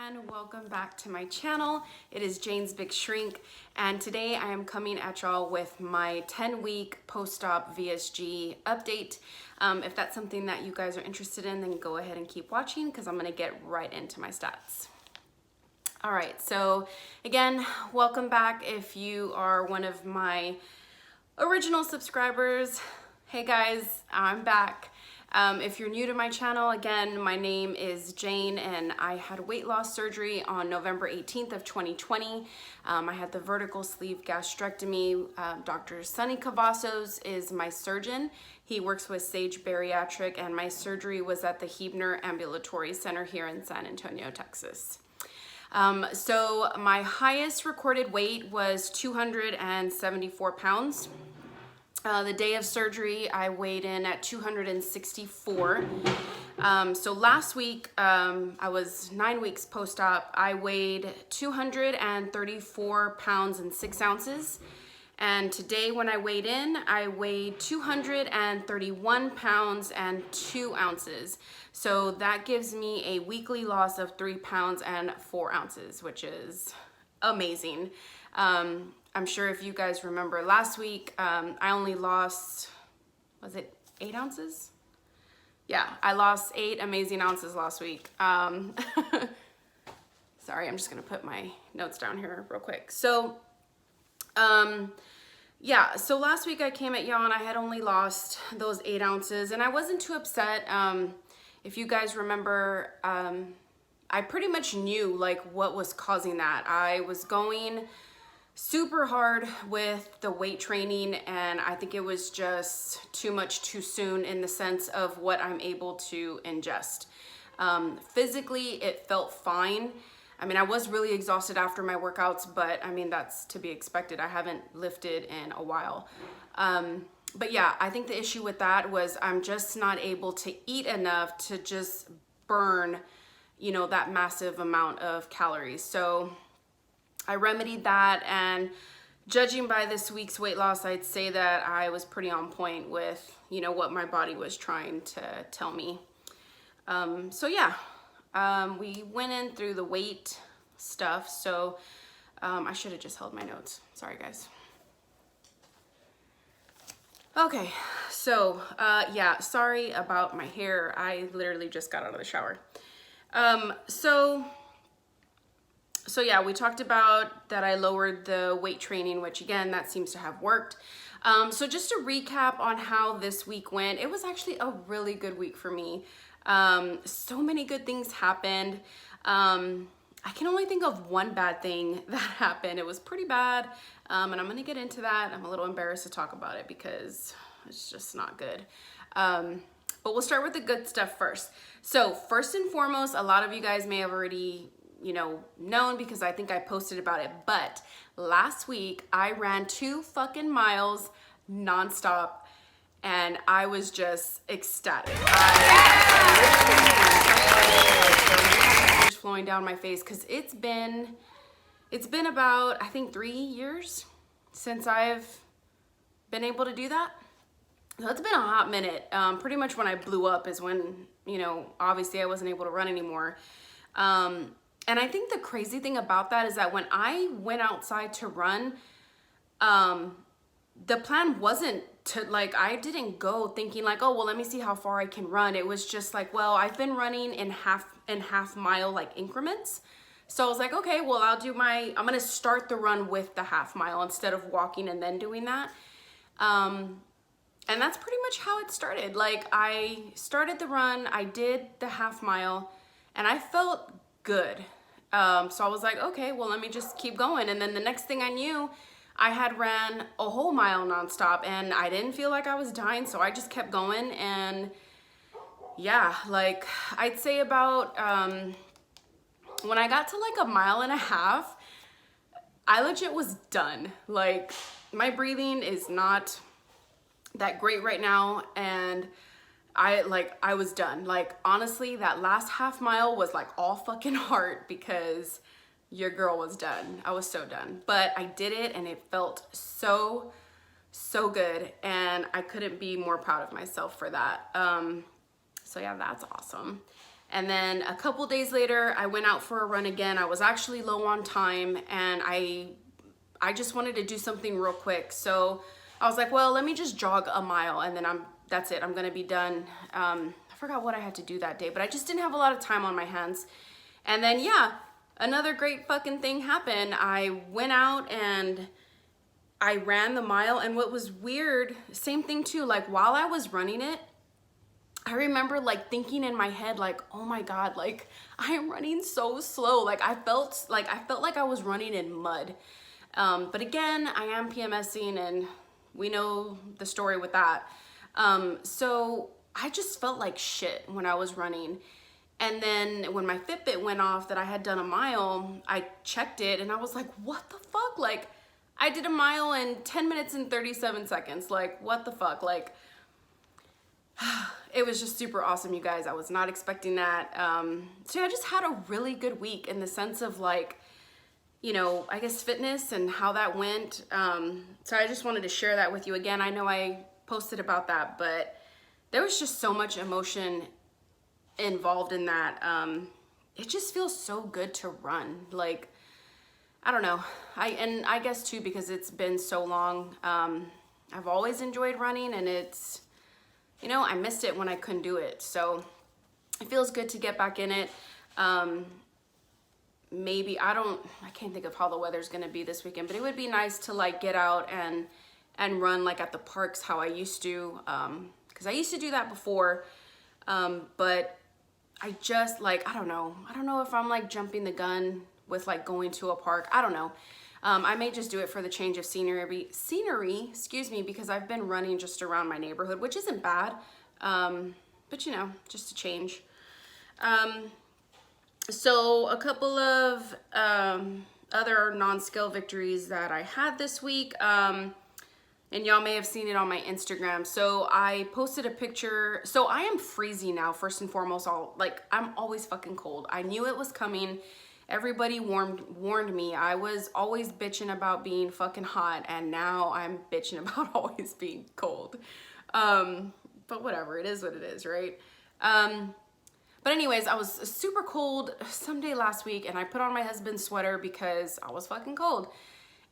and welcome back to my channel. It is Jane's Big Shrink, and today I am coming at y'all with my 10-week post-op VSG update. If that's something that you guys are interested in, then go ahead and keep watching because I'm going to get right into my stats. All right, so again, welcome back if you are one of my original subscribers. Hey guys, I'm back. If you're new to my channel, again, my name is Jane and I had weight loss surgery on November 18th of 2020. I had the vertical sleeve gastrectomy. Dr. Sonny Cavazos is my surgeon. He works with Sage Bariatric, and my surgery was at the Hebner Ambulatory Center here in San Antonio, Texas. So my highest recorded weight was 274 pounds. The day of surgery, I weighed in at 264. So last week, I was 9 weeks post-op. I weighed 234 pounds and 6 ounces. And today when I weighed in, I weighed 231 pounds and 2 ounces. So that gives me a weekly loss of 3 pounds and 4 ounces, which is amazing. I'm sure if you guys remember last week, I only lost, was it 8 ounces? Yeah, I lost 8 amazing ounces last week. Sorry, I'm just gonna put my notes down here real quick. So, yeah, so last week I came at y'all and I had only lost those 8 ounces and I wasn't too upset. If you guys remember, I pretty much knew like what was causing that. I was going super hard with the weight training and I think it was just too much too soon in the sense of what I'm able to ingest. Physically, it felt fine. I mean, I was really exhausted after my workouts, but I mean, that's to be expected. I haven't lifted in a while. But yeah, I think the issue with that was I'm just not able to eat enough to just burn, you know, that massive amount of calories. So I remedied that, and judging by this week's weight loss, I'd say that I was pretty on point with, you know, what my body was trying to tell me. So yeah, we went in through the weight stuff. So I should have just held my notes. Sorry, guys. Okay, so yeah, sorry about my hair. I literally just got out of the shower. So yeah, we talked about that I lowered the weight training, which again, that seems to have worked. So just to recap on how this week went, it was actually a really good week for me. So many good things happened. I can only think of one bad thing that happened. It was pretty bad, and I'm gonna get into that. I'm a little embarrassed to talk about it because it's just not good. But we'll start with the good stuff first. So first and foremost, a lot of you guys may have already known because I think I posted about it, but last week I ran 2 fucking miles nonstop and I was just ecstatic. Tears flowing down my face because it's been about, I think, 3 years since I've been able to do that. So it's been a hot minute. Pretty much when I blew up is when, obviously I wasn't able to run anymore. And I think the crazy thing about that is that when I went outside to run, the plan wasn't to I didn't go thinking like, oh, well, let me see how far I can run. It was just like, well, I've been running in half mile like increments. So I was like, okay, well, I'm going to start the run with the half mile instead of walking and then doing that. And that's pretty much how it started. Like I started the run, I did the half mile and I felt good. So I was like, okay, well, let me just keep going. And then the next thing I knew, I had ran a whole mile nonstop and I didn't feel like I was dying. So I just kept going. And yeah, like I'd say about, when I got to like a mile and a half, I legit was done. Like my breathing is not that great right now. And I was done. Like, honestly, that last half mile was like all fucking heart because your girl was done. I was so done, but I did it and it felt so good. And I couldn't be more proud of myself for that. So yeah, that's awesome. And then a couple days later, I went out for a run again. I was actually low on time, and I just wanted to do something real quick. So I was like, well, let me just jog a mile, and then that's it. I'm gonna be done. I forgot what I had to do that day, but I just didn't have a lot of time on my hands. And then, yeah, another great fucking thing happened. I went out and I ran the mile, and what was weird, same thing too, like while I was running it, I remember like thinking in my head, like, oh my God, like I am running so slow. Like I felt like I was running in mud. But again, I am PMSing, and we know the story with that. So I just felt like shit when I was running. And then when my Fitbit went off that I had done a mile, I checked it and I was like, what the fuck? Like I did a mile in 10 minutes and 37 seconds. Like what the fuck? Like it was just super awesome, you guys. I was not expecting that. So I just had a really good week in the sense of like, you know, I guess fitness and how that went. So I just wanted to share that with you again. I know I posted about that, but there was just so much emotion involved in that. It just feels so good to run. Like, I don't know. I guess too, because it's been so long. I've always enjoyed running, and it's, you know, I missed it when I couldn't do it. So it feels good to get back in it. Maybe, I can't think of how the weather's gonna be this weekend, but it would be nice to like get out and run like at the parks how I used to, because I used to do that before, but I just like, I don't know if I'm like jumping the gun with like going to a park. I don't know. I may just do it for the change of scenery, excuse me, because I've been running just around my neighborhood, which isn't bad, but you know, just a change. So a couple of other non-scale victories that I had this week, and y'all may have seen it on my Instagram. So I posted a picture. So I am freezing now, first and foremost. I'm always fucking cold. I knew it was coming. Everybody warned me. I was always bitching about being fucking hot, and now I'm bitching about always being cold. But whatever, it is what it is, right? But anyways, I was super cold someday last week, and I put on my husband's sweater because I was fucking cold.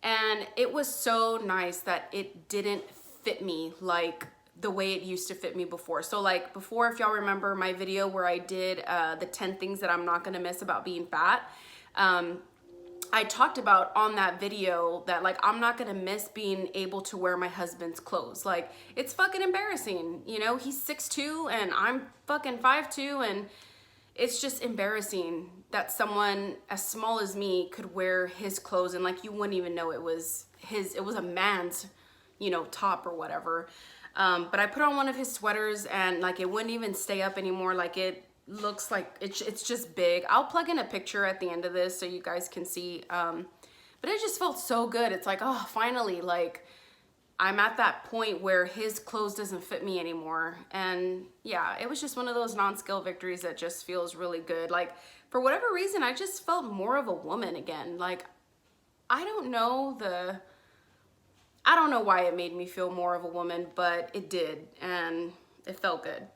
And it was so nice that it didn't fit me like the way it used to fit me before. So like before, if y'all remember my video where I did the 10 things that I'm not gonna miss about being fat, I talked about on that video that like I'm not gonna miss being able to wear my husband's clothes. Like it's fucking embarrassing, you know, he's 6'2" and I'm fucking 5'2", and it's just embarrassing that someone as small as me could wear his clothes and like you wouldn't even know it was a man's, you know, top or whatever. But I put on one of his sweaters and like it wouldn't even stay up anymore. Like it looks like it's just big. I'll plug in a picture at the end of this so you guys can see. But it just felt so good. It's like, oh, finally, like I'm at that point where his clothes doesn't fit me anymore. And yeah, it was just one of those non-scale victories that just feels really good. Like for whatever reason, I just felt more of a woman again. Like I don't know why it made me feel more of a woman, but it did, and it felt good.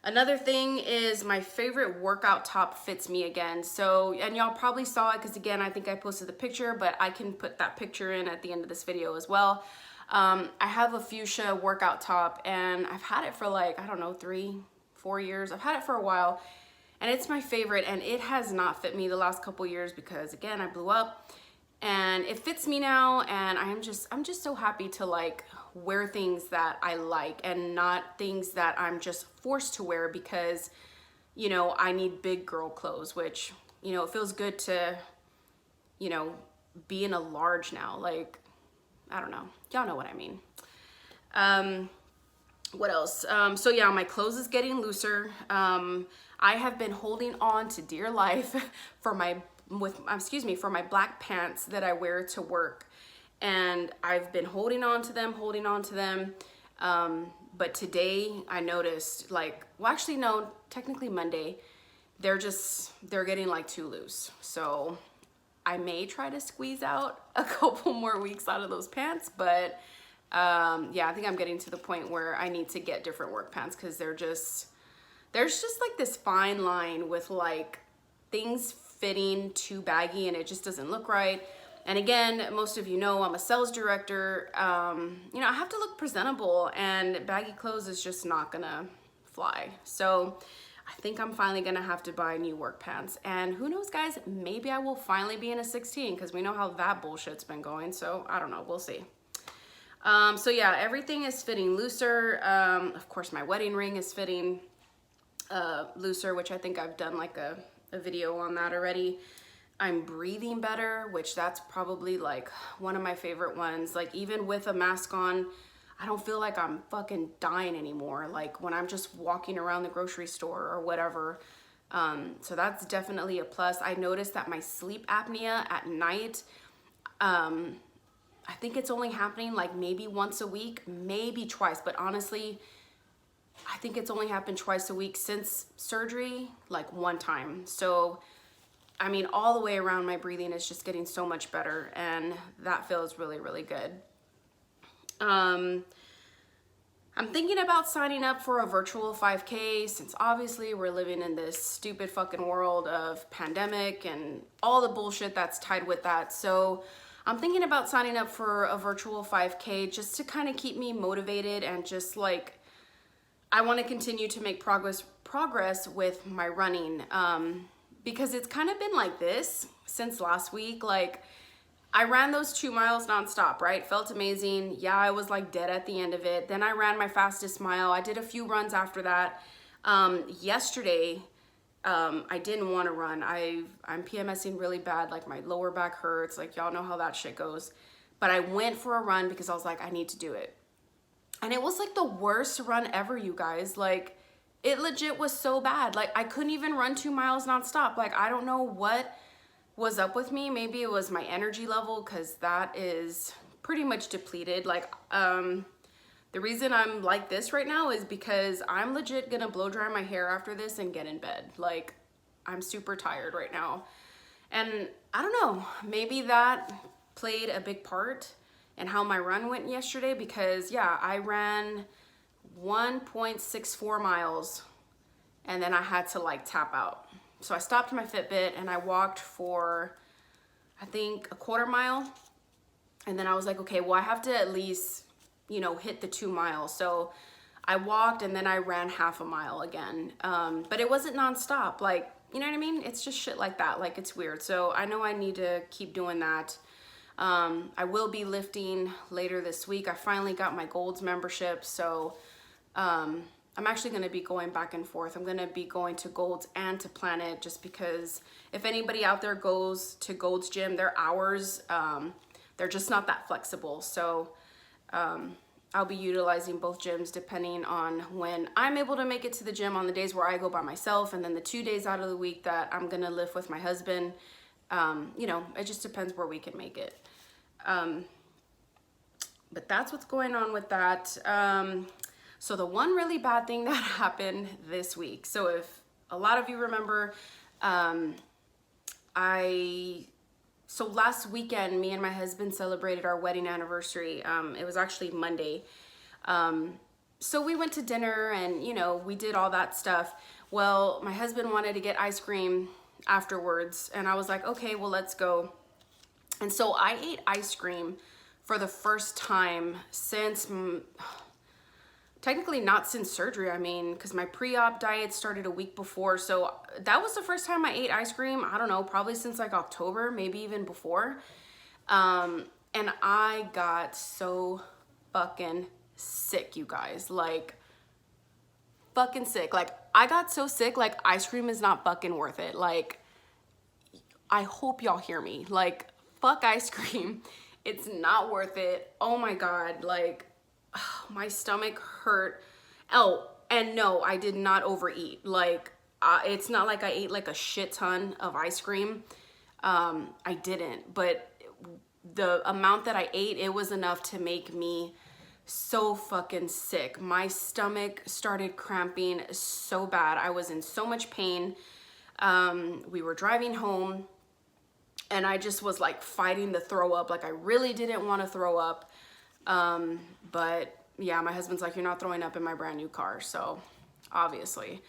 Another thing is my favorite workout top fits me again. So, and y'all probably saw it because again, I think I posted the picture, but I can put that picture in at the end of this video as well. I have a Fuchsia workout top and I've had it for like, I don't know, 3-4 years. I've had it for a while and it's my favorite, and it has not fit me the last couple years because again, I blew up, and it fits me now, and I'm just so happy to like wear things that I like and not things that I'm just forced to wear because, you know, I need big girl clothes, which, you know, it feels good to, you know, be in a large now. Like, I don't know. Y'all know what I mean. What else? So yeah, my clothes is getting looser. I have been holding on to dear life for my black pants that I wear to work. And I've been holding on to them. But today I noticed like, well, actually no, technically Monday, they're getting like too loose. So I may try to squeeze out a couple more weeks out of those pants, but yeah, I think I'm getting to the point where I need to get different work pants because they're there's just like this fine line with like things fitting too baggy and it just doesn't look right. And again, most of you know I'm a sales director. You know, I have to look presentable, and baggy clothes is just not gonna fly. So I think I'm finally gonna have to buy new work pants. And who knows, guys, maybe I will finally be in a 16, because we know how that bullshit's been going. So I don't know, we'll see. So yeah, everything is fitting looser. Of course, my wedding ring is fitting looser, which I think I've done like a video on that already. I'm breathing better, which that's probably like one of my favorite ones. Like even with a mask on, I don't feel like I'm fucking dying anymore. Like when I'm just walking around the grocery store or whatever. So that's definitely a plus. I noticed that my sleep apnea at night, I think it's only happening like maybe once a week, maybe twice, but honestly, I think it's only happened twice a week since surgery, like one time. So I mean, all the way around, my breathing is just getting so much better, and that feels really, really good. I'm thinking about signing up for a virtual 5K, since obviously we're living in this stupid fucking world of pandemic and all the bullshit that's tied with that. So I'm thinking about signing up for a virtual 5K just to kind of keep me motivated, and just like, I want to continue to make progress with my running. Because it's kind of been like this since last week. Like I ran those 2 miles nonstop, right? Felt amazing. Yeah, I was like dead at the end of it. Then I ran my fastest mile. I did a few runs after that. Yesterday, I didn't want to run. I'm PMSing really bad. Like my lower back hurts. Like y'all know how that shit goes. But I went for a run because I was like, I need to do it. And it was like the worst run ever, you guys. Like, it legit was so bad. Like I couldn't even run 2 miles nonstop. Like I don't know what was up with me. Maybe it was my energy level, because that is pretty much depleted. Like the reason I'm like this right now is because I'm legit gonna blow dry my hair after this and get in bed. Like I'm super tired right now. And I don't know, maybe that played a big part in how my run went yesterday, because yeah, I ran 1.64 miles and then I had to like tap out. So I stopped my Fitbit and I walked for, I think, a quarter mile. And then I was like, okay, well, I have to at least, you know, hit the 2 miles. So I walked and then I ran half a mile again. But it wasn't nonstop. Like, you know what I mean? It's just shit like that. Like it's weird. So I know I need to keep doing that. I will be lifting later this week. I finally got my Gold's membership. So I'm actually going to be going back and forth. I'm going to be going to Gold's and to Planet, just because if anybody out there goes to Gold's gym, their hours, they're just not that flexible. So I'll be utilizing both gyms depending on when I'm able to make it to the gym on the days where I go by myself, and then the 2 days out of the week that I'm going to lift with my husband. You know, it just depends where we can make it. But that's what's going on with that. So the one really bad thing that happened this week. So if a lot of you remember, so last weekend, me and my husband celebrated our wedding anniversary. It was actually Monday. So we went to dinner and, you know, we did all that stuff. Well, my husband wanted to get ice cream afterwards, and I was like, okay, well, let's go. And so I ate ice cream for the first time since, technically not since surgery. I mean, because my pre-op diet started a week before. So that was the first time I ate ice cream. I don't know, probably since like October, maybe even before. And I got so fucking sick, you guys. Like, fucking sick. Like, I got so sick, like, ice cream is not fucking worth it. Like, I hope y'all hear me. Like, fuck ice cream. It's not worth it. Oh my God. Like, my stomach hurt. Oh, and no, I did not overeat. Like, it's not like I ate like a shit ton of ice cream. I didn't, but the amount that I ate, it was enough to make me so fucking sick. My stomach started cramping so bad. I was in so much pain. We were driving home and I just was like fighting the throw up. Like, I really didn't want to throw up. But yeah, my husband's like, you're not throwing up in my brand new car. So obviously,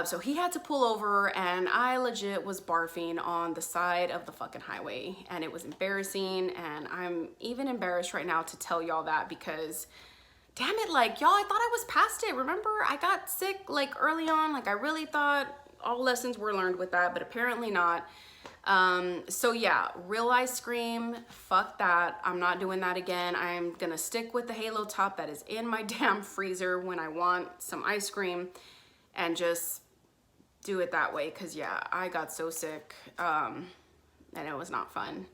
So he had to pull over, and I legit was barfing on the side of the fucking highway, and it was embarrassing. And I'm even embarrassed right now to tell y'all that, because damn it, like, y'all, I thought I was past it. Remember, I got sick like early on. Like, I really thought all lessons were learned with that, but apparently not. So yeah, real ice cream, fuck that. I'm not doing that again. I'm gonna stick with the Halo Top that is in my damn freezer when I want some ice cream, and just do it that way. Cause yeah, I got so sick, and it was not fun.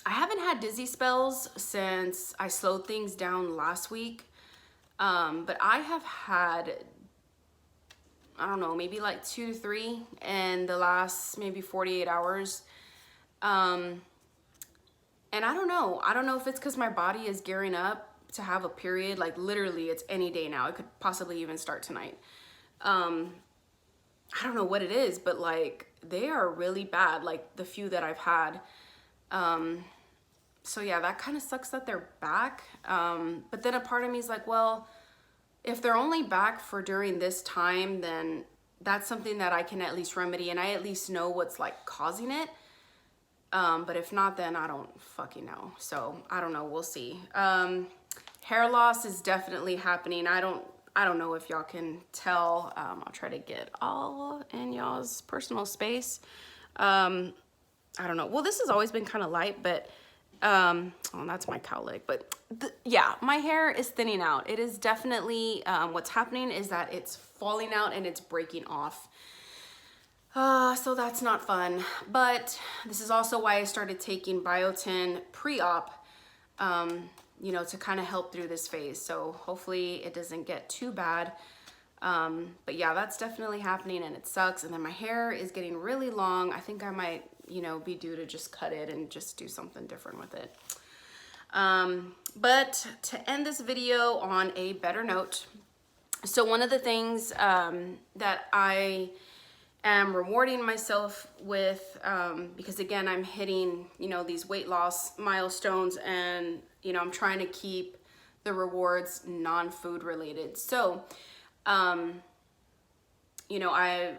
I haven't had dizzy spells since I slowed things down last week. But I have had, I don't know, maybe like 2 to 3 in the last maybe 48 hours. And I don't know if it's because my body is gearing up to have a period. Like, literally, it's any day now. It could possibly even start tonight. I don't know what it is, but like, they are really bad, like the few that I've had. So yeah, that kind of sucks that they're back. But then a part of me is like, well, if they're only back for during this time, then that's something that I can at least remedy, and I at least know what's like causing it. But if not, then I don't fucking know. So I don't know, we'll see. Hair loss is definitely happening. I don't know if y'all can tell. I'll try to get all in y'all's personal space. I don't know. Well, this has always been kind of light, but oh, that's my cowlick. But yeah, my hair is thinning out. It is definitely, what's happening is that it's falling out and it's breaking off. So that's not fun. But this is also why I started taking biotin pre-op, you know, to kind of help through this phase. So hopefully it doesn't get too bad. But yeah, that's definitely happening, and it sucks. And then my hair is getting really long. I think I might, you know, be due to just cut it and just do something different with it. But to end this video on a better note, so one of the things that I am rewarding myself with, because again, I'm hitting, you know, these weight loss milestones, and, you know, I'm trying to keep the rewards non-food related. So, you know, I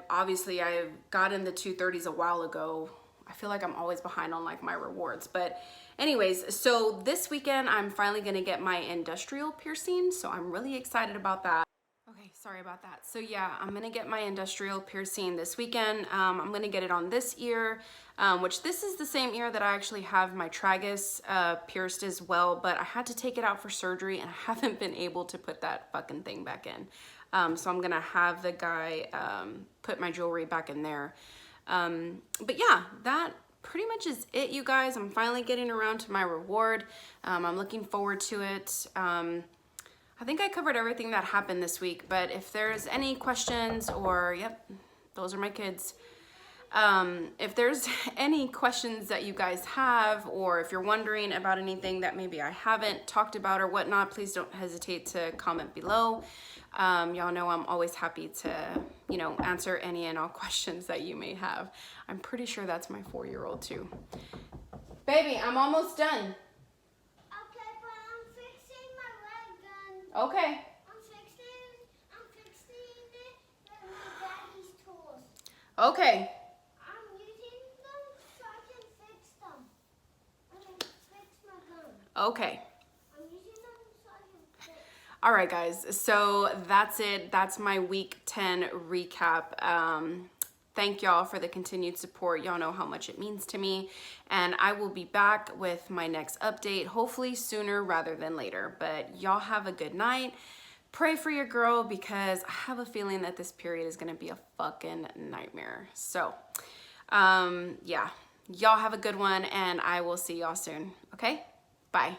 got in the 230s a while ago. I feel like I'm always behind on like my rewards, but anyways, so this weekend I'm finally gonna get my industrial piercing, so I'm really excited about that. Okay, sorry about that. So yeah, I'm gonna get my industrial piercing this weekend. I'm gonna get it on this ear, which this is the same ear that I actually have my tragus pierced as well, but I had to take it out for surgery, and I haven't been able to put that fucking thing back in. So I'm gonna have the guy put my jewelry back in there. But yeah, that pretty much is it, you guys. I'm finally getting around to my reward. I'm looking forward to it. I think I covered everything that happened this week, but if there's any questions, or, yep, those are my kids. If there's any questions that you guys have, or if you're wondering about anything that maybe I haven't talked about or whatnot, please don't hesitate to comment below. Y'all know I'm always happy to, you know, answer any and all questions that you may have. I'm pretty sure that's my 4-year-old too. Baby, I'm almost done. Okay, but I'm fixing my leg gun. Okay. I'm fixing it with my daddy's tools. Okay. I'm using them so I can fix them. I can fix my gun. Okay. I'm using them so I can fix. All right, guys. So that's it. That's my week 10 recap. Thank y'all for the continued support. Y'all know how much it means to me. And I will be back with my next update, hopefully sooner rather than later. But y'all have a good night. Pray for your girl, because I have a feeling that this period is going to be a fucking nightmare. So, yeah. Y'all have a good one, and I will see y'all soon. Okay? Bye.